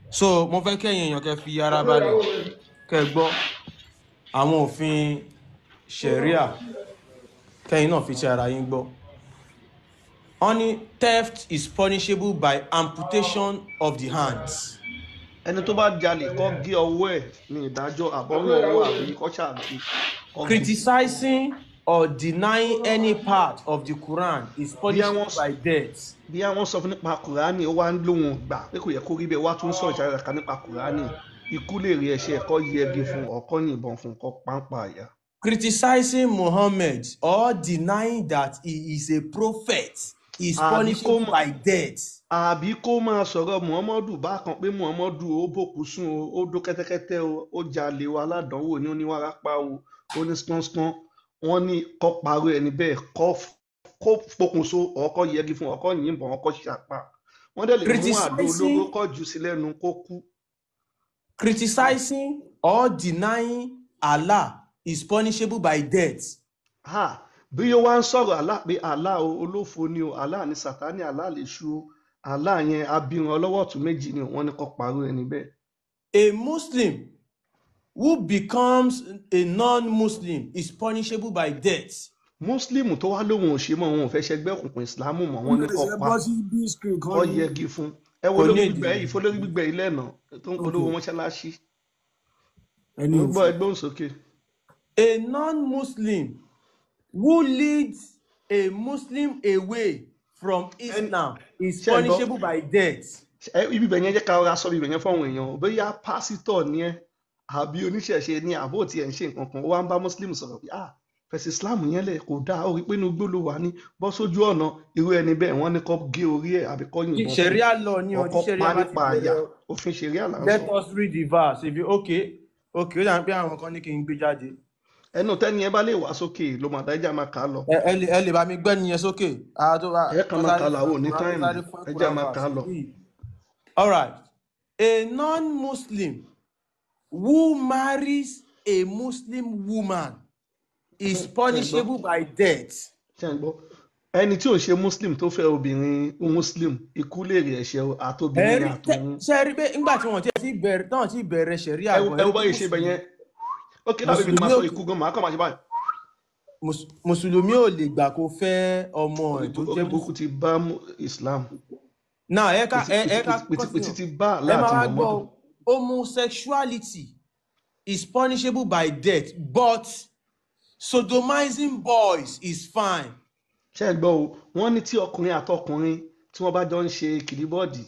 So mo fẹ́ kẹ́yìn èèyàn kẹ́ fi ara balẹ̀ kẹ́ gbọ́ àwọn òfin Sharia kẹ́yìn náà fi ti ara yín gbọ́. Wọ́n ní theft is punishable by amputation of the hands. ẹni tó bá jalè kó gé ọwọ́ ẹ̀ ní ìdájọ́ àbọ̀wọ́ ọwọ́ àbí kó ṣàgbé. Criticizing or denying any part of the Quran is punishable by death. bí àwọn sọ fún nípa Kùránì ó wá ń lóhun gbà pé kò yẹ kó rí bẹ́ẹ̀ wá tún sọ ìṣàlẹ̀ kan nípa Kùránì ikú lè rí ẹ̀ṣẹ̀ ẹ̀kọ́ yẹgi fún ọkọ yìnbọn fún ọkọ pàǹpà àyà. Criticizing Muhammad or denying that he is a prophet is punishable by death. àbí kó máa sọ̀rọ̀ Muhammadu bákan pé Muhammadu ó bòkú sùn ó dó kẹ́tẹ́kẹ́tẹ́ ó jalè o aládánwò ní oníwàrápá o ó ní spọ́nspọ́n wọ́n ní kó parọ́ ẹni bẹ́ẹ̀ kó pokùnso ọkọ yẹgi fún ọkọ yìnbọn ọkọ ṣàpá wọ́n dẹ̀ lè mú àdó olóró kó jù sí lẹ́nu kó kú. Criticizing or denying Allah is punishable by death. bí ó wá ń sọ̀rọ̀ Allah pé Allah olófo ni o Allah ni Sátánì Allah lè ṣu Allah yẹn abirùn ọlọ́wọ́ ọ̀tún méjì ni wọ́n ní kó parọ́ ẹni bẹ́ẹ̀. A Muslim who becomes a non-Muslim is punishable by death. Muslim tó wá lóhun ò ṣe mọ́ wọn ò fẹ́ ṣẹgbẹ́ òkùnkùn Ìsìlámù mọ́ wọn ní kó pa kó yẹgi fún. ẹ wo lórí gbígbẹ ilé ẹ̀nà tó ń polówó mọ́ṣáláṣí. gbọ́ ẹgbẹ́ òsókè. A non-Muslim who leads a Muslim away from Islam is punishable by death. ibi bẹ̀yẹn jẹ́ ká ọ̀rá sọ ibi bẹ̀yẹn fọ́wọ́n èèyàn bóyá pásítọ̀ ni ẹ́ àbí oníṣẹ̀ṣe ni àbó tiẹ̀ ń ṣe nǹkan kan ó wá ń bá Muslim sọ̀rọ̀ pé fẹ̀sì Islam yẹn lẹ̀ kò dáa ó rí pé inú gbóló wà ní bọ́ sójú ọ̀nà irú ẹni bẹ́ẹ̀ wọ́n ní kó gé orí ẹ̀ àbí kó yìnbọn Sharia law ni ọkọ̀ pa nípa àyà òfin Sharia là ń sọ. Let us read the verse if you okay ó dà pé àwọn kan ní kí n gbé jáde. ẹnu tẹ́ni ẹ bá lè wá sókè ló mà dájà máa kà á lọ. ẹ lè bá mi gbẹ́ni yẹn sókè. ẹ kàn máa kà á lọ àwọn òní táìmù ẹ já máa kà á lọ. All right. A non-Muslim who marries a Muslim woman is punishable by death. ẹni tí ò ṣe Muslim tó fẹ́ obìnrin Muslim ikú lè rí ẹ̀ṣẹ̀ àtòbìnrin àtòun. ṣe rí pé nígbà tí wọ́n ti bẹ̀rẹ̀ Sharia àgbọ̀n. ẹ wọ́n báyìí ṣe bẹ̀yẹn ó kí láti fi máa sọ ikú gan máa kàn máa ṣe báyìí. Mùsùlùmí ò lè gbà kó fẹ́ ọmọ ẹ̀ tó jẹ́ Mùsùlùmí ti bá Islam. Now ẹ ká pìtìpìtì ti bá láti Muhammadu. Homosexuality is punishable by death but sodomizing boys is fine. ṣé ẹ gbọ́ o wọ́n ní tí ọkùnrin àtọkùnrin tí wọ́n bá jọ ń ṣe kìlíbọ́ọ̀dì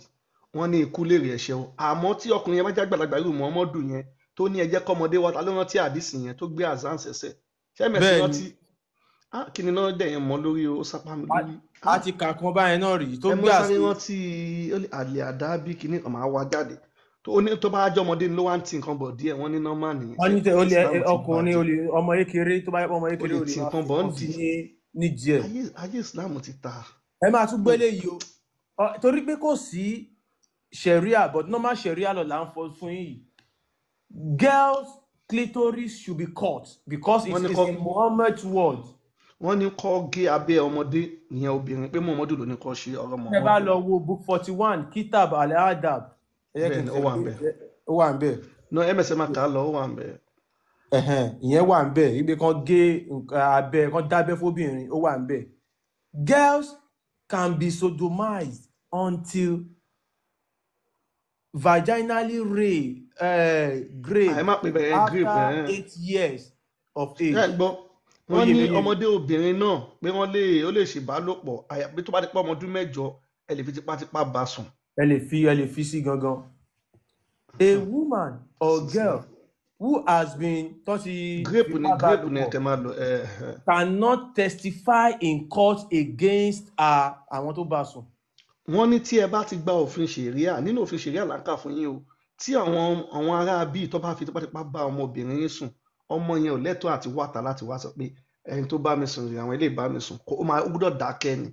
wọ́n ní ikú lè rí ẹ̀ṣẹ̀ o àmọ́ tí ọkùnrin yẹn bá jẹ́ àgbàlagbà irú Muhammadu yẹn tó ní ẹjẹ́ kọ́mọdé wa ta ló rántí àdìsí yẹn tó gbé azan ṣẹ̀ṣẹ̀ ṣé mẹ́sì rántí kí ni náà dẹ̀ yẹn mọ́ lórí o sápá mi lórí. a ti kà kan báyẹn náà rí tó gbé àṣẹ. ẹ mọ́ sáré rántí àlè àdábí kìíní kan máa wá jáde tó bá jọ ọmọdé ló wá ń tì nǹkan bọ̀ díẹ̀ wọ́n ní nọ́mà nìyẹn. wọ́n ní ọkùnrin ọmọ kékeré tó bá yẹ ọmọ kékeré ó lè tì nǹkan bọ̀ ń dì nídìí ẹ̀. ayé Islam ti ta. ẹ máa tún gbélé yìí o torí pé kò sí Sharia but normal Sharia lọ là ń fọ fún yìí. Girls' clitoris should be cut because it is in Muhammad's word. wọ́n ní kó gé abẹ́ ọmọdé ìyẹn obìnrin pé Muhammadu ló ní kó ṣe ọ̀rọ̀ Muhammadu. ẹ bá lọ wo book 41 Kitab al-Adab. bẹ́ẹ̀ni ó wà ń bẹ̀. ó wà ń bẹ̀. no ms máa kà á lọ ó wà ń bẹ̀. ìyẹn wà ń bẹ̀ ibi kan gé abẹ́ kan dábẹ́ fóbìnrin ó wà ń bẹ̀. Girls can be sodomized until vaginally raped after 8 years of age. wọ́n ní ọmọdé obìnrin náà pé ó lè ṣèbálòpọ̀ àyàfi tó bá ti pọ̀ ọmọ ọdún mẹ́jọ ẹ lè fi tipátipá bá sùn. ẹ lè fi sí gangan. A woman or girl who has been cannot testify in court against àwọn tó bá sùn. wọ́n ní tí ẹ bá ti gba òfin Sharia nínú òfin Sharia là ń kà fún yín o tí àwọn ará bíi tó bá fi tipátipá bá ọmọbìnrin yín sùn ọmọ yẹn ò lẹ́tọ̀ọ́ àti wàtà láti wá sọ pé ẹni tó bá mi sùn rí àwọn ilé ìbá mi sùn ó gbọ́dọ̀ dákẹ́ ni.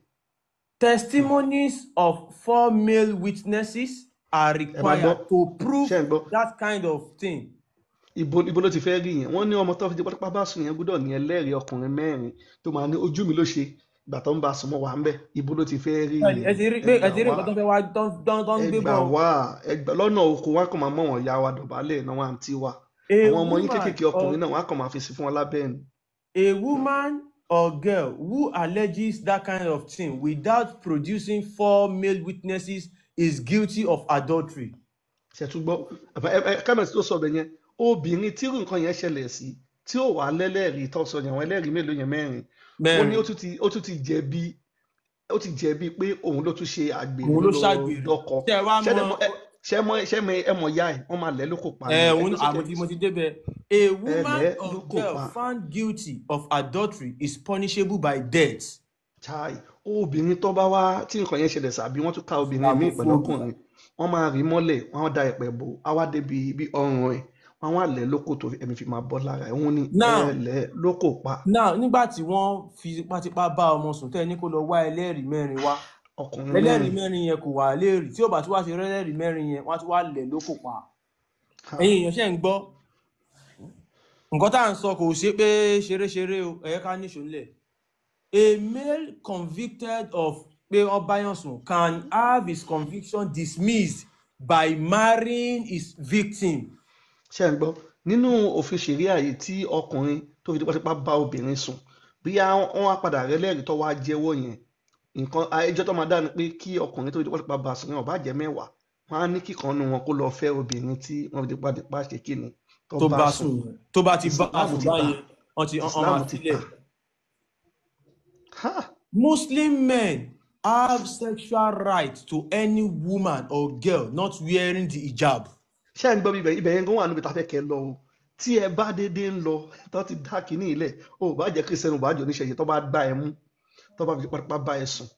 Testimonies of 4 male witnesses are required to prove that kind of thing. Ibo ló ti fẹ́ rí yẹn wọ́n ní ọmọ tó fi tipátipá bá sùn yẹn gbọ́dọ̀ ní ẹlẹ́rìí ọkùnrin 4 tó máa ní ojú mi ló ṣe ìgbà tó ń bá sùnmọ́ wà ń bẹ̀ ibo ló ti fẹ́ rí ẹ ti rí pé ẹ ti rí nǹkan tó fẹ́ wá tó ń gbé ẹgbà bọ̀. wá ẹgbà lọ́nà oko wọn kàn máa mọ̀ wọ́n ya wa dọ̀bálẹ̀ náà wọn àǹtí wa A àwọn ọmọ yín woman kéékèèké ọkùnrin náà wọn kàn máa fi sí fún wọn lábẹ́ ẹ̀ ni. a woman or girl who alleges that kind of thing without producing 4 male witnesses is guilty of adultery. ṣètúgbọ́ kámẹ́sì tó sọ bẹ̀ yẹn obìnrin tí irú nǹkan yẹn ṣẹlẹ̀ sí tí ó wà lẹ́lẹ́rìí tó sọ yẹn àwọn ẹlẹ́rìí mélòó yẹn mẹ́rin ó ní ó tún ti jẹ̀bi pé òun ló tún ṣe àgbèrè òun ló ṣàgbèrè lọ́kọ ṣẹ́mọ ẹmọ ya ẹ̀ wọ́n máa lẹ́ ló kò pa àwọn tí mo ti débẹ̀. A woman or girl found guilty of adultery is punishable by death. chai obìnrin tó bá wá tí nǹkan yẹn ṣẹlẹ̀ sàbí wọ́n tún ká obìnrin míì pẹ̀lú ọkùnrin wọ́n máa rí mọ́lẹ̀ wọ́n dá ẹ̀pẹ̀ bò á wá débi bí ọrùn ẹ̀ wọ́n wá lẹ̀ lóko tó ẹ̀mí fi máa bọ́ lára ẹ̀ wọ́n ní ẹ̀lẹ́ lóko pa. now nígbà tí wọ́n fi tipátipá bá ọmọ sùn tẹ́ ẹ ní kó lọ wá ẹlẹ́rìí mẹ́rin wá ẹlẹ́rìí mẹ́rin yẹn kò wá léèrè tí ó bá tún wá ṣe ẹlẹ́rìí mẹ́rin yẹn wọ́n á tún wá lẹ̀ lóko pa. ẹ̀yin èèyàn ṣe ń gbọ́ nǹkan tá à ń sọ kò ṣe pé ṣeréṣeré o ẹ̀yẹ́ ká níṣó ńlẹ̀. A male convicted of pé wọ́n báyàn sùn can have his conviction dismissed by marrying his victim. ṣé ń gbọ́ nínú òfin ṣẹ̀ríà yìí tí ọkùnrin tó fi tipátipá bá obìnrin sùn bí wọ́n á padà rẹ́lẹ́rìí tó wá jẹ́wọ́ yẹn nǹkan ẹjọ́ tó máa dá ni pé kí ọkùnrin tó fi tipátipá bá sùn yẹn ó bá jẹ́ 10 wọ́n á ní kíkan nu wọn kó lọ fẹ́ obìnrin tí wọ́n fi tipátipá ṣe kíni tó bá sùn tó bá ti bá sùn báyìí wọ́n ti ọmọ sílẹ̀. Muslim men have sexual rights to any woman or girl not wearing the hijab. ṣé ń gbọ́ ibẹ̀ yẹn gan wà níbi tá a fẹ́ kẹ́ lọ o tí ẹ bá déédéé ń lọ tó ti dá kínní ilẹ̀ o bá jẹ́ kírísítẹ́nì bá jẹ́ oníṣẹ́yẹ tó bá gbá ẹ mú tó bá fi pápá bá ẹ sùn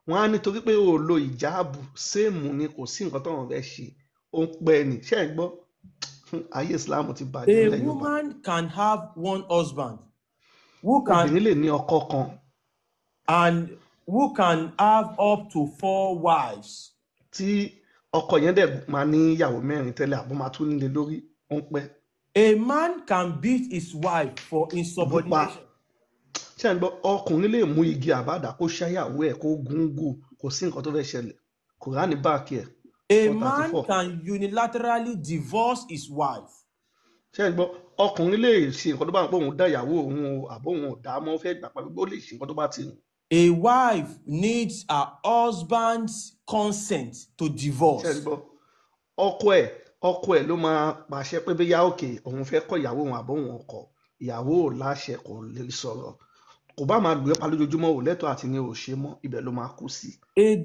wọ́n á nítorí pé o lo ìjáàbù séèmù ni kò sí nǹkan tó wọn fẹ́ ṣe ó ń pẹ́ ni ṣé ń gbọ́ ayé Islam ti bàjẹ́ nílẹ̀ Yorùbá. A woman can have one husband who can obìnrin lè ní ọkọ kan and who can have up to 4 wives. tí ọkọ yẹn dẹ̀ máa ní ìyàwó 4 tẹ́lẹ̀ àbọ̀ máa tún nílé lórí ó ń pẹ́. A man can beat his wife for insubordination. ṣé ń gbọ́ ọkùnrin lè mú igi àbádà kó ṣáyàwó ẹ̀ kó gúngù kò sí nǹkan tó fẹ́ ṣẹlẹ̀ Kùránì báàkì ẹ̀. A man can unilaterally divorce his wife. ṣé ń gbọ́ ọkùnrin lè ṣe nǹkan tó bá ń pọ̀ òun dá ìyàwó òun o àbọ̀ òun ò dá mọ́ fẹ́ gbà pàbí ó lè ṣe nǹkan tó bá ti rìn. A wife needs her husband's consent to divorce. ṣé ń gbọ́ ọkọ ẹ̀ ló máa pàṣẹ pé bóyá òkè òun fẹ́ kọ̀ ìyàwó òun àbọ̀ òun ọkọ ìyàwó ò láṣẹ kò lè sọ̀rọ̀ kò bá máa lù ẹ́ pa lójoojúmọ́ ò lẹ́tọ̀ọ́ àti ní ò ṣe mọ́ ibẹ̀ ló máa kú sí. A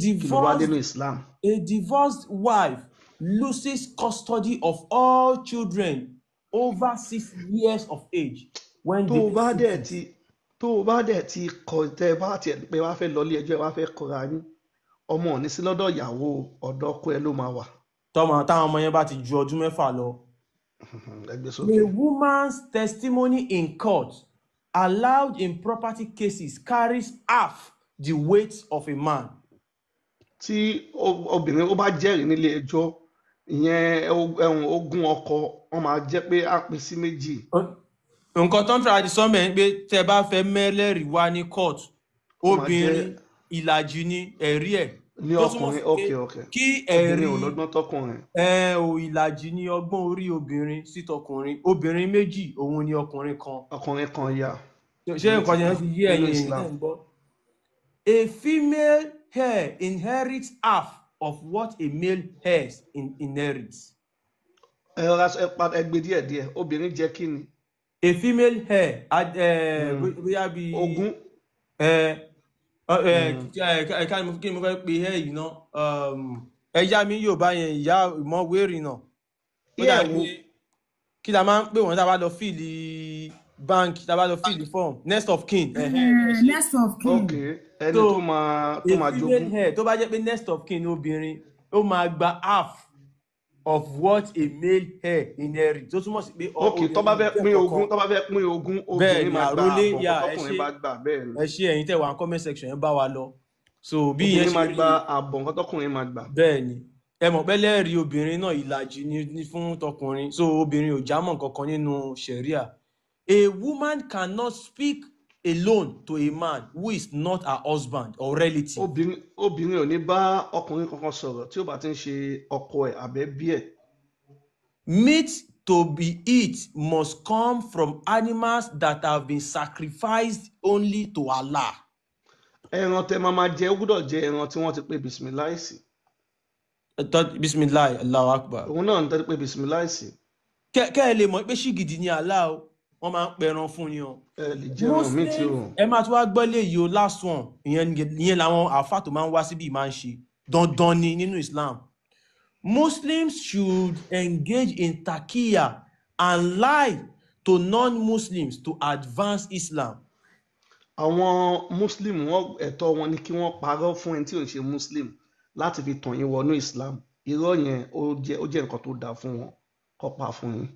divorced wife loses custody of all children over 6 years of age. tó o bá dẹ̀ ti kọ̀ tẹ́ bá tiẹ̀ pé wàá fẹ́ lọ ilé ẹjọ́ wàá fẹ́ kọra yín ọmọ ò ní sí lọ́dọ̀ ìyàwó ọ̀dọ̀ ọkọ ẹ ló máa wà. táwọn ọmọ yẹn bá ti ju ọdún 6 lọ. A woman's testimony in court allowed in property cases carries half the weight of a man. tí obìnrin ó bá jẹ́rìí nílé ẹjọ́ ìyẹn ogún ọkọ wọn máa jẹ́ pé á pín sí méjì. nǹkan tó ń tọ́ra di sọ́mẹ̀ ń pé tẹ́ bá fẹ́ mẹ́lẹ́rìí wá ní court obìnrin ìlàjì ni ẹ̀rí ẹ̀. ní ọkùnrin okay kí ẹ̀rí obìnrin ò lọ́gbọ́n tọkùnrin. ìlàjì ni ọgbọ́n orí obìnrin sí tọkùnrin obìnrin méjì òun ni ọkùnrin kan. ọkùnrin kan yà. ṣé nǹkan yẹn fi yé ẹ̀yin èyí tẹ̀ ń gbọ́. A female hair inherits half of what a male hair inherits. ẹgbẹ́ díẹ̀díẹ̀ obìnrin jẹ́ kí ni. A female hair bóyá bí ogún. kí ni mo fẹ́ pe hair yìí náà ẹ̀yà mi yóò bá yẹn ìyá ìmọ̀wérì náà. kí la máa ń pè wọ́n tá a bá lọ fíìlì báńkì tá a bá lọ fíìlì form next of kin. next of kin. ok ẹni tó máa jogún. female hair tó bá jẹ́ pé next of kin obìnrin ó máa gba half of what a male hair inherit tó túmọ̀ sí pé. ok tó bá fẹ́ pín ogún obìnrin máa gba àbọ̀ ọkùnrin bá gbà bẹ́ẹ̀ ni. ẹ ṣe ẹ̀yin tẹ́ wà ní comment section yẹn bá wa lọ. so bí yẹn ṣe rí obìnrin máa gba àbọ̀ nǹkan tọkùnrin máa gbà. bẹ́ẹ̀ ni ẹ mọ̀ pé lẹ́ẹ̀rí obìnrin náà ìlàjì ni fún tọkùnrin so obìnrin ò jámọ́ kankan nínú ṣẹ̀ríà. A woman cannot speak alone to a man who is not her husband or relative. obìnrin ò ní bá ọkùnrin kankan sọ̀rọ̀ tí ó bá ti ń ṣe ọkọ ẹ̀ àbẹ́bí ẹ̀. Meat to be eat must come from animals that have been sacrificed only to Allah. ẹran tẹ máa jẹ ó gbọ́dọ̀ jẹ ẹran tí wọ́n ti pè bisimilahi sí. Bismillah, Allahu Akbar. òun náà ń tẹ́ pé bisimilahi sí. Kẹ́ ẹ lè mọ̀ pé ṣìgìdì ni Allah o, wọ́n máa ń pẹran fún ni o. ẹ lè jẹ ẹran míì tí ó. Ẹ máa tún wá gbọ́ léyìí o, last one, ìyẹn làwọn àáfà tó máa ń wá síbí máa ń ṣe. Dandan ni nínú Islam. Muslims should engage in taqiyya and lie to non-Muslims to advance Islam. àwọn muslim wọn ẹ̀tọ́ wọn ni kí wọ́n parọ́ fún ẹni tí ò ń ṣe muslim láti fi tàn yín wọnú Islam. irọ́ yẹn ó jẹ́ nǹkan tó dáa fún wọn kó pa fún yín.